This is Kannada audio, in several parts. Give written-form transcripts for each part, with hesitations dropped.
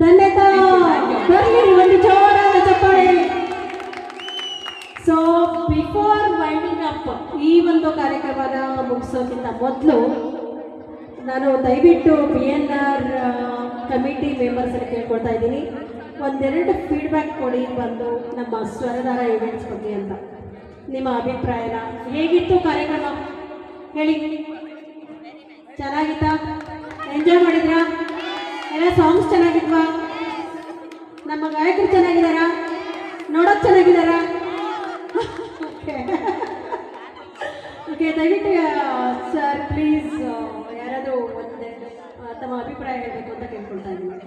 ಧನ್ಯವಾದ. ಬರಲಿ ಒಂದು ಜೋರಾದ ಚಪ್ಪಾಳೆ. ಸೊ ಬಿಫೋರ್ ವೈಂಡಿಂಗ್ ಅಪ್ ಈ ಒಂದು ಕಾರ್ಯಕ್ರಮನ ಮುಗಿಸೋಕ್ಕಿಂತ ಮೊದಲು ನಾನು ದಯವಿಟ್ಟು BNR ಕಮಿಟಿ ಮೆಂಬರ್ಸಲ್ಲಿ ಕೇಳ್ಕೊಳ್ತಾ ಇದ್ದೀನಿ, ಒಂದೆರಡು ಫೀಡ್ಬ್ಯಾಕ್ ಕೊಡಿ ಬಂದು ನಮ್ಮ ಸ್ವರಧಾರ ಇವೆಂಟ್ಸ್ ಬಗ್ಗೆ ಅಂತ. ನಿಮ್ಮ ಅಭಿಪ್ರಾಯನ ಹೇಗಿತ್ತು ಕಾರ್ಯಕ್ರಮ ಹೇಳಿ. ಚೆನ್ನಾಗಿತ್ತಾ? ಎಂಜಾಯ್ ಮಾಡಿದ್ರಾ? ಎಲ್ಲ ಸಾಂಗ್ಸ್ ಚೆನ್ನಾಗಿದ್ವಾ? ನಮ್ಮ ಗಾಯಕರು ಚೆನ್ನಾಗಿದ್ದಾರಾ? ನೋಡೋಕೆ ಚೆನ್ನಾಗಿದ್ದಾರಾ? ಓಕೆ ದಯವಿಟ್ಟು ಸರ್ ಪ್ಲೀಸ್ ಯಾರಾದರೂ ಒಂದೇ ತಮ್ಮ ಅಭಿಪ್ರಾಯ ಹೇಳಬೇಕು ಅಂತ ಕೇಳ್ಕೊಳ್ತಾ ಇದ್ದೀನಿ.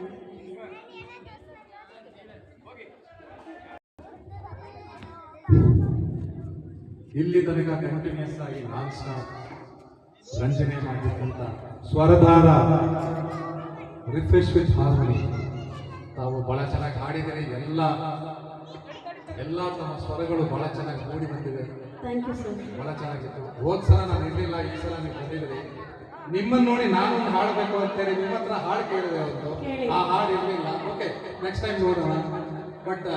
ಇಲ್ಲಿ ತನಕ ಕಂಟಿನ್ಯೂಸ್ ಆಗಿ ನಾನ್ ಸ್ಟಾಪ್ ರಂಜನೆ ಮಾಡಿದಂತ ಸ್ವರಧಾರ ರಿಫ್ರೆಶ್ ವಿತ್ ಹಾರ್ಮೋನಿ ತಾವು ಬಹಳ ಚೆನ್ನಾಗಿ ಹಾಡಿದರೆ. ಎಲ್ಲ ತಮ್ಮ ಸ್ವರಗಳು ಬಹಳ ಚೆನ್ನಾಗಿ ಮೂಡಿ ಬಂದಿವೆ. Thank you sir. ಬಹಳ ಚೆನ್ನಾಗಿತ್ತು. ಹೋದ್ ಸಲ ನಾನು ಇರಲಿಲ್ಲ, ಈ ಸಲ ನೀವು ಬಂದಿದ್ರಿ. ನಿಮ್ಮನ್ನು ನೋಡಿ ನಾನು ಒಂದು ಹಾಡಬೇಕು ಅಂತೇಳಿ ನಿಮ್ಮ ಹತ್ರ ಹಾಡು ಕೇಳಿದೆ. ಒಂದು ಆ ಹಾಡು ಇರಲಿಲ್ಲ. ಓಕೆ, ನೆಕ್ಸ್ಟ್ ಟೈಮ್ ನೋಡೋಣ. ಬಟ್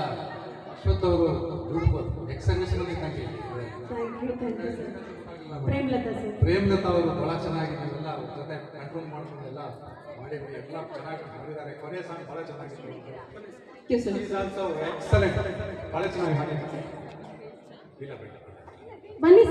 ಅಶ್ವಥ್ ಅವರು ಬ್ಯೂಟಿಫುಲ್ ಎಕ್ಸರ್ವಿಷನ್ ಥ್ಯಾಂಕ್ ಯು. ಪ್ರೇಮ್ಲತಾ ಅವರು ಬಹಳ ಚೆನ್ನಾಗಿ ನೀವೆಲ್ಲ ಜೊತೆ ಕಂಟ್ರೋಲ್ ಮಾಡ್ಕೊಂಡೆಲ್ಲ ಮಾಡಿದ್ವಿ. ಎಲ್ಲ ಚೆನ್ನಾಗಿ ಮಾಡಿದ್ದಾರೆ. ಕೊನೆ ಸಾಂಗ್ ಬಹಳ ಚೆನ್ನಾಗಿತ್ತು. ಎಕ್ಸಲೆಂಟ್, ಬಹಳ ಚೆನ್ನಾಗಿ ಹಾಡಿದ್ದಾರೆ. ಬನ್ನಿ.